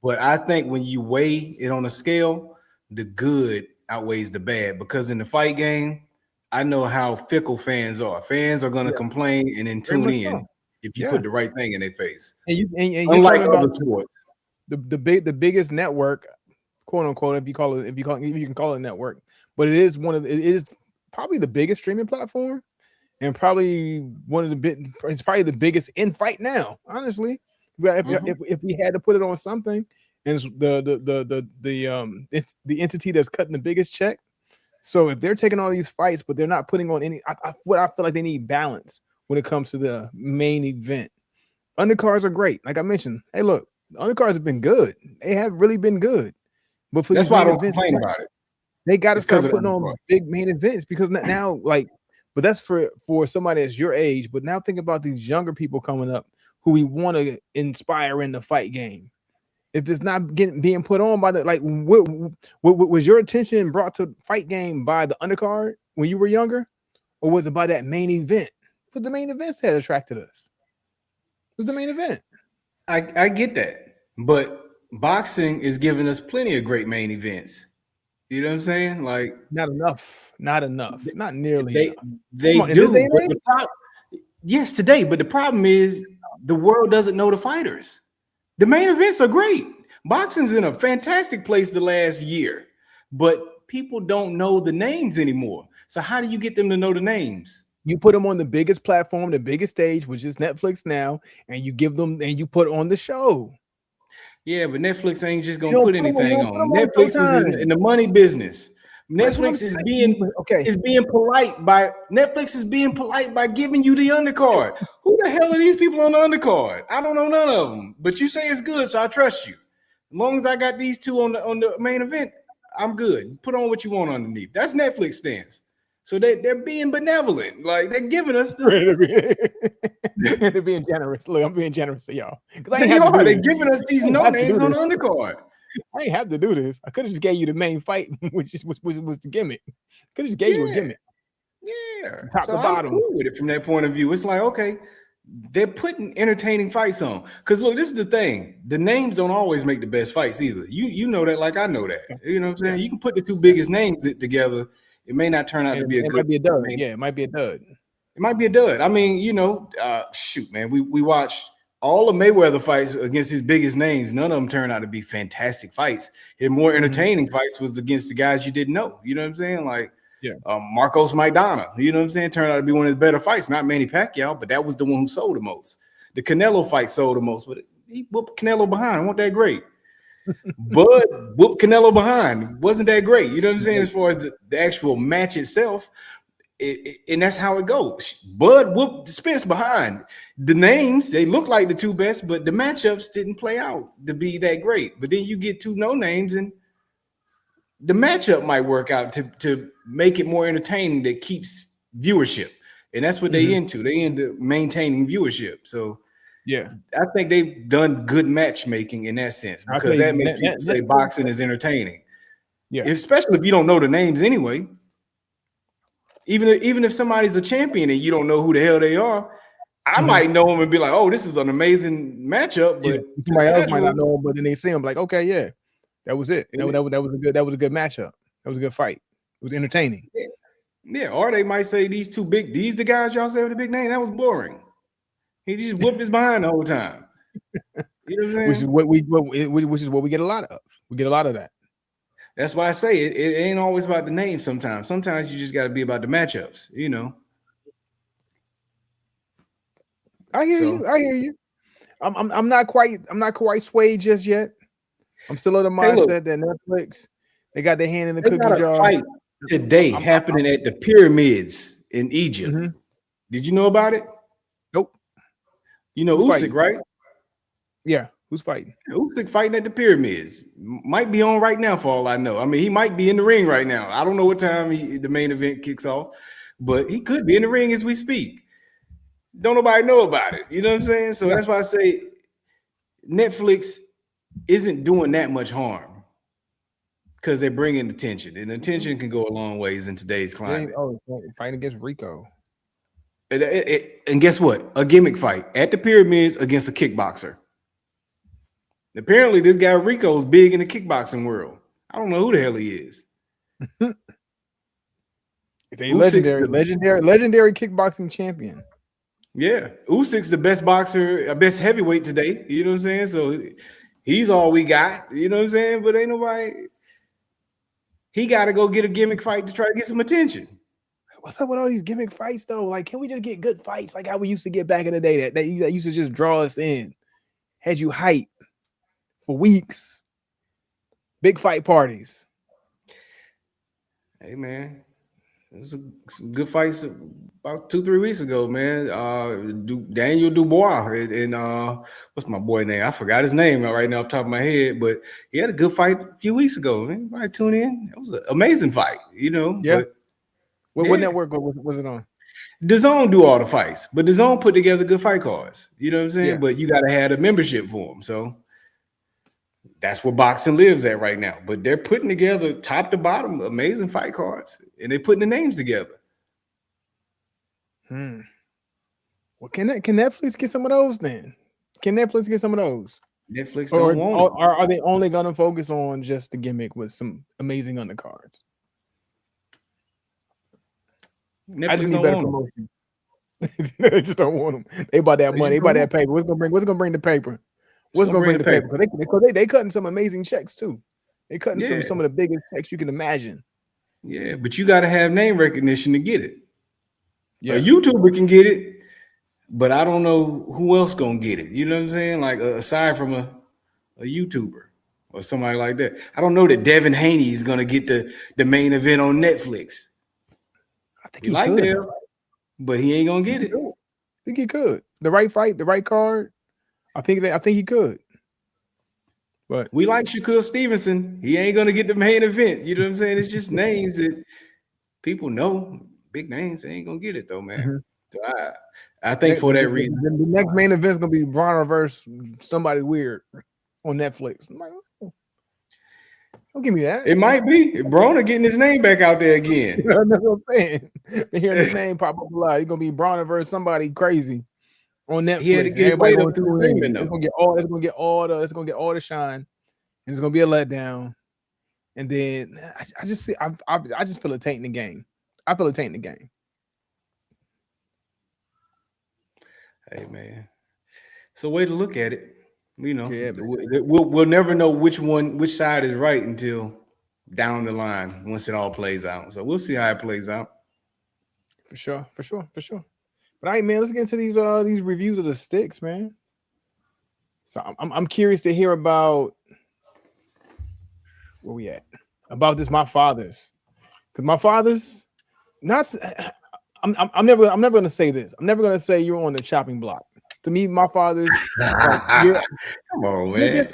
But I think when you weigh it on a scale, the good outweighs the bad, because in the fight game, I know how fickle fans are. Fans are going to complain and then tune in if you put the right thing in their face. And unlike other sports, the biggest network, quote unquote, if you can call it a network, but it is probably the biggest streaming platform, and probably it's probably the biggest in fight now, honestly, If we had to put it on something, and it's the entity that's cutting the biggest check. So if they're taking all these fights, but they're not putting on any, I feel like they need balance when it comes to the main event. Undercards are great, like I mentioned. Hey, look, the undercards have been good. They have really been good. But for that's these why I main don't events, complain about it. they got to It's 'cause start of the putting on undercards. big main events because now, like, but that's for somebody that's your age. But now think about these younger people coming up who we want to inspire in the fight game. If it's not being put on by the, like, what was your attention brought to fight game by the undercard when you were younger, or was it by that main event? Because the main events that attracted us. It was the main event. I get that, but boxing is giving us plenty of great main events. You know what I'm saying? Like, Not enough, not nearly they enough. they Come on, in this day do, and but age? yes, today. But the problem is the world doesn't know the fighters. The main events are great. Boxing's in a fantastic place the last year, but people don't know the names anymore. So how do you get them to know the names? You put them on the biggest platform, the biggest stage, which is Netflix now, and you give them and you put on the show. Yeah, but Netflix ain't just You gonna don't put put them on, anything on. Netflix is Showtime. in the money business. That's what I'm Netflix is saying. Okay. being polite by giving you the undercard. Who the hell are these people on the undercard? I don't know none of them. But you say it's good, so I trust you. As long as I got these two on the main event, I'm good. Put on what you want underneath. That's Netflix stance. So they're being benevolent. Like, they're giving us They're being generous. Look, I'm being generous to y'all. They're giving us these no names on the undercard. I ain't have to do this. I could have just gave you the main fight, which was the gimmick. Could have just gave you a gimmick. Yeah. Top to I'm bottom. cool with it from that point of view. It's like, okay, they're putting entertaining fights on. Because look, this is the thing. The names don't always make the best fights either. You know that, like I know that. You know what I'm saying? You can put the two biggest names together. It may not turn out to be a good. Might be a dud. Yeah, it might be a dud. It might be a dud. I mean, shoot, man. We watched all the Mayweather fights against his biggest names. None of them turned out to be fantastic fights. His more entertaining fights was against the guys you didn't know. You know what I'm saying? Like, Marcos Maidana. You know what I'm saying? Turned out to be one of the better fights. Not Manny Pacquiao, but that was the one who sold the most. The Canelo fight sold the most, but he whooped Canelo behind. Wasn't that great? Bud whooped Canelo behind. Wasn't that great? You know what I'm saying? As far as the actual match itself. And that's how it goes. Bud whooped Spence behind. The names, they look like the two best, but the matchups didn't play out to be that great. But then you get two no names, and the matchup might work out to make it more entertaining that keeps viewership. And that's what they into. They into maintaining viewership. So yeah, I think they've done good matchmaking in that sense, because that makes people say boxing is entertaining. Yeah, especially if you don't know the names anyway. Even if somebody's a champion and you don't know who the hell they are, I might know them and be like, "Oh, this is an amazing matchup." But somebody else might not know them, but then they see them like, "Okay, yeah, that was it. That was a good matchup. That was a good fight. It was entertaining." Yeah. Or they might say these the guys y'all say with the big name. That was boring. He just whooped his behind the whole time. You know what I'm saying? Which is what we get a lot of. We get a lot of that. That's why I say it ain't always about the name. Sometimes you just got to be about the matchups. You know. I hear you. I'm not quite swayed just yet. I'm still of the mindset that Netflix, they got their hand in the cookie jar. Fight today happening at the pyramids in Egypt. Did you know about it? Nope. You know Usyk, right? Yeah. Who's fighting? Usyk fighting at the pyramids. Might be on right now for all I know. I mean, he might be in the ring right now. I don't know what time the main event kicks off, but he could be in the ring as we speak. Don't nobody know about it. You know what I'm saying? So that's why I say Netflix isn't doing that much harm, because they're bringing attention, and attention can go a long ways in today's climate. Fighting against Rico. And guess what? A gimmick fight at the pyramids against a kickboxer. Apparently, this guy Rico's big in the kickboxing world. I don't know who the hell he is. It's a legendary kickboxing champion. Yeah, Usyk's the best boxer, best heavyweight today. You know what I'm saying? So he's all we got. You know what I'm saying? But ain't nobody. He got to go get a gimmick fight to try to get some attention. What's up with all these gimmick fights though? Like, can we just get good fights like how we used to get back in the day that used to just draw us in? had you hyped for weeks. Big fight parties. Hey man, it was some good fights about 2-3 weeks ago, man. Daniel Dubois and what's my boy name? I forgot his name right now off the top of my head, but he had a good fight a few weeks ago. Anybody tune in? It was an amazing fight, you know. Yeah. But What network was it on? DAZN do all the fights, but DAZN put together good fight cards. You know what I'm saying? Yeah. But you got to have a membership for them. So that's where boxing lives at right now. But they're putting together top to bottom amazing fight cards, and they're putting the names together. Well, can Netflix get some of those then? Can Netflix get some of those? Netflix don't want or are they only going to focus on just the gimmick with some amazing undercards? Netflix I just need better promotion. They just don't want them. They bought that money. They bought that paper. What's gonna bring the paper? What's gonna bring the paper? Because they cutting some amazing checks too. They cutting some of the biggest checks you can imagine. Yeah, but you got to have name recognition to get it. Yeah. A YouTuber can get it, but I don't know who else gonna get it. You know what I'm saying? Like aside from a YouTuber or somebody like that, I don't know that Devin Haney is gonna get the main event on Netflix. I think he like that, but he ain't gonna get it. I think he could. The right fight, the right card. I think he could. But we like Shakur Stevenson. He ain't gonna get the main event. You know what I'm saying? It's just names that people know, big names. They ain't gonna get it though, man. Mm-hmm. So I think for that reason, the next main event is gonna be Bronner versus somebody weird on Netflix. I'm like, oh, don't give me that. It might be Bronner getting his name back out there again. That's what I'm saying. Hearing his name pop up a lot. He's gonna be Bronner versus somebody crazy on Netflix. He had to get everybody going through the it's gonna get all the shine, and it's gonna be a letdown. And then I just feel it tainting the game. I feel it tainting the game. Hey man, it's a way to look at it. You know, we'll never know which side is right until down the line once it all plays out. So we'll see how it plays out. For sure. But all right, man, let's get into these reviews of the sticks, man. So I'm curious to hear about where we at about this. My father's, because my father's not. I'm never gonna say this. I'm never gonna say you're on the chopping block. To me, my father's. Like, come on, man.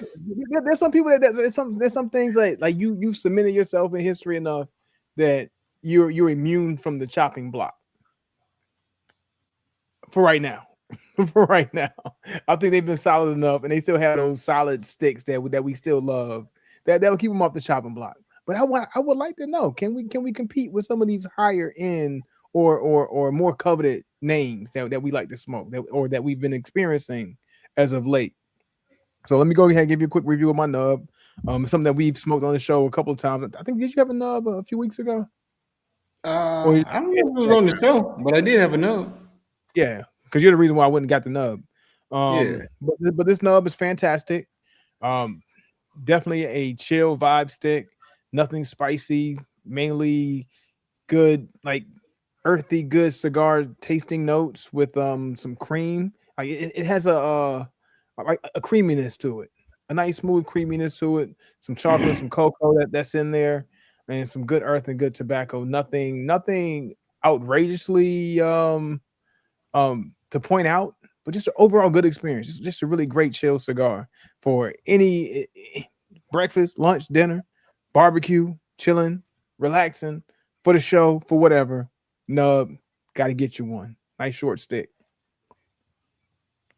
There's some people there's some things like you've submitted yourself in history enough that you're immune from the chopping block. For right now, I think they've been solid enough, and they still have those solid sticks that we still love. That will keep them off the chopping block. But I would like to know, can we compete with some of these higher end or more coveted names that we like to smoke that we've been experiencing as of late? So let me go ahead and give you a quick review of my nub. Something that we've smoked on the show a couple of times. I think, did you have a nub a few weeks ago? I don't know if it was on the show, but I did have a nub. Yeah, because you're the reason why I wouldn't got the nub. But this nub is fantastic. Definitely a chill vibe stick. Nothing spicy. Mainly good, like earthy, good cigar tasting notes with some cream. Like it has a creaminess to it. A nice smooth creaminess to it. Some chocolate, some cocoa that's in there, and some good earth and good tobacco. Nothing outrageously to point out, but just an overall good experience. Just a really great chill cigar for any breakfast, lunch, dinner, barbecue, chilling, relaxing, for the show, for whatever. Nub, got to get you one. Nice short stick.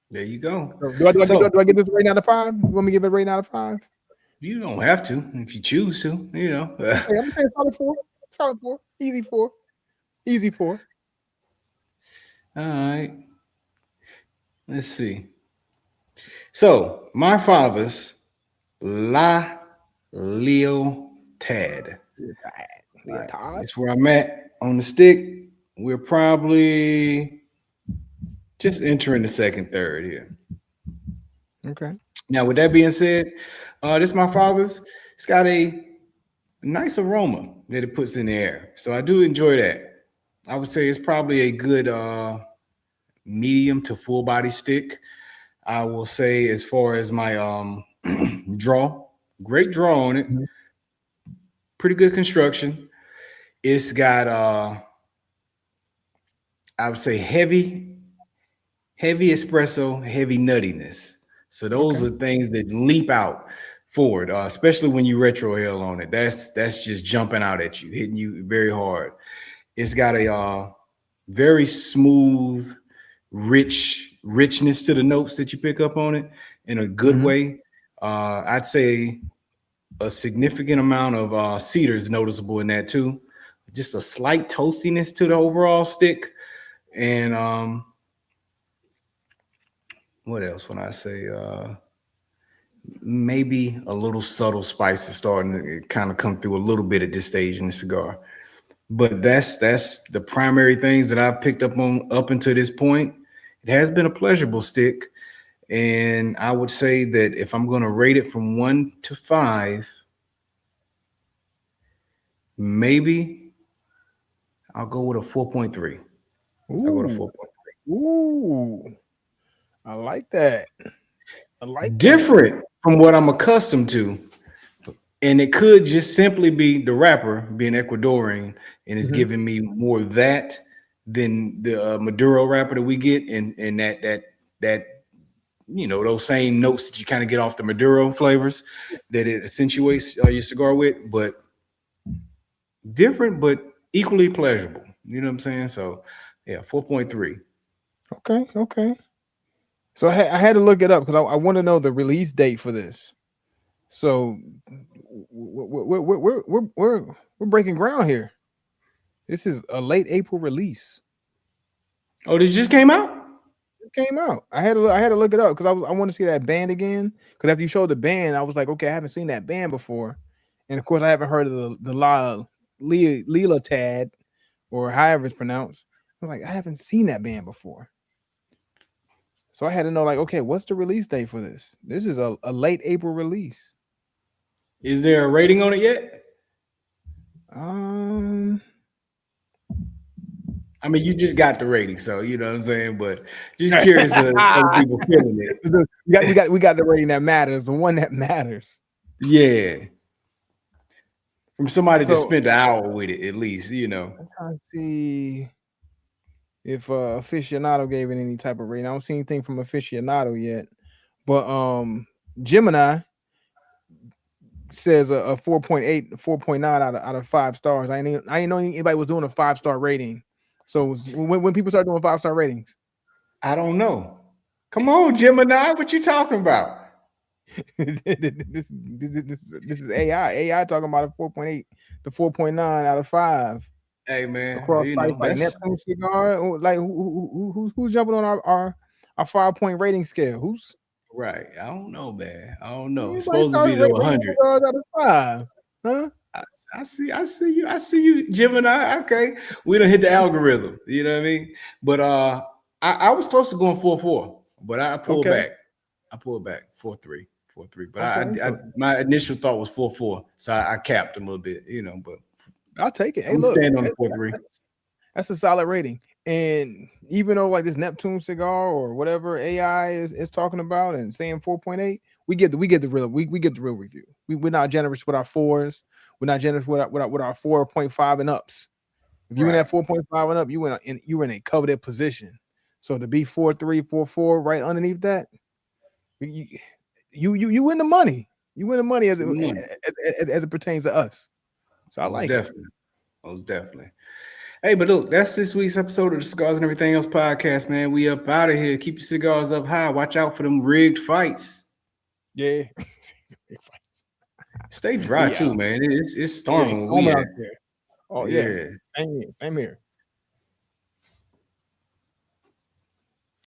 There you go. So do I get this rating out of 5? You want me to give it a rating out of 5? You don't have to if you choose to, you know. Hey, I'm gonna say solid 4. Solid 4. Easy 4. Easy 4. All right. Let's see. So my father's La Lealtad. That's where I'm at on the stick. We're probably just entering the second third here. Okay. Now, with that being said, this is my father's. It's got a nice aroma that it puts in the air. So I do enjoy that. I would say it's probably a good medium to full body stick. I will say, as far as my draw, great draw on it, Mhm. pretty good construction. It's got I would say heavy espresso, heavy nuttiness. So those Okay. are things that leap out forward, especially when you retro hell on it. That's just jumping out at you, hitting you very hard. It's got a very smooth, richness to the notes that you pick up on it in a good Mhm. way. I'd say a significant amount of cedar is noticeable in that too. Just a slight toastiness to the overall stick, and what else? When I say maybe a little subtle spice is starting to kind of come through a little bit at this stage in the cigar. But that's the primary things that I've picked up on up until this point. It has been a pleasurable stick, and I would say that if I'm going to rate it from 1 to 5, maybe I'll go with a 4.3. I'll go to Ooh. 4.3. Ooh. I like that. I like that. Different from what I'm accustomed to. And it could just simply be the rapper being Ecuadorian and it's Mhm. giving me more of that than the Maduro rapper that we get, and that those same notes that you kind of get off the Maduro flavors that it accentuates your cigar with, but different, but equally pleasurable. You know what I'm saying? So yeah, 4.3. Okay. Okay. So I had to look it up because I want to know the release date for this. So we're breaking ground here. This is a late April release. Oh, this just came out? It came out. I had to look it up because I want to see that band again. Because after you showed the band, I was like, okay, I haven't seen that band before, and of course I haven't heard of the Lealtad or however it's pronounced. I'm like, I haven't seen that band before, so I had to know like, okay, what's the release date for this? This is a late April release. Is there a rating on it yet? Um, I mean, you just got the rating, so you know what I'm saying. But just curious of other people feeling it. we got the rating that matters, the one that matters. Yeah, from somebody that So spent an hour with it, at least. I'm trying to see if aficionado gave it any type of rating. I don't see anything from aficionado yet, but Gemini says a 4.8, 4.9 out of 5 stars. I ain't know anybody was doing a 5-star rating. So when people start doing 5-star ratings, I don't know. Come on, Gemini, what you talking about? this is AI talking about a 4.8 to 4.9 out of 5 Hey man, across sites like that's Neptune Cigar. Like who's jumping on our 5-point rating scale? Who's right. I don't know, man. I don't know. It's anybody supposed to be started to rating 100. cigars out of 5? Huh? I, I see you, Gemini. Okay, we don't hit the algorithm. You know what I mean? But I was close to going 4.4, but I pulled Okay. back. I pulled back 4.3, 4.3. But Okay. I So my initial thought was 4.4, so I capped a little bit. But I'll take it. Hey, I'm look, staying on the 4.3. that's a solid rating. And even though like this Neptune cigar or whatever AI is talking about and saying 4.8, we get the real we get the real review. We're not generous with our 4s. We're not generous with our 4.5 and ups. If you in Right. that 4.5 and up, you were in a coveted position. So to be 4.3, 4.4 right underneath that, you you win the money. You win the money as it pertains to us. So I Most like it. definitely. Most definitely. Hey, but look, that's this week's episode of the Cigars and Everything Else podcast, man. We up out of here. Keep your cigars up high. Watch out for them rigged fights. Yeah. Stay dry We too, out. man. It's Yeah, storming where we storming at. out there. Oh yeah. Yeah. Same here. Same here.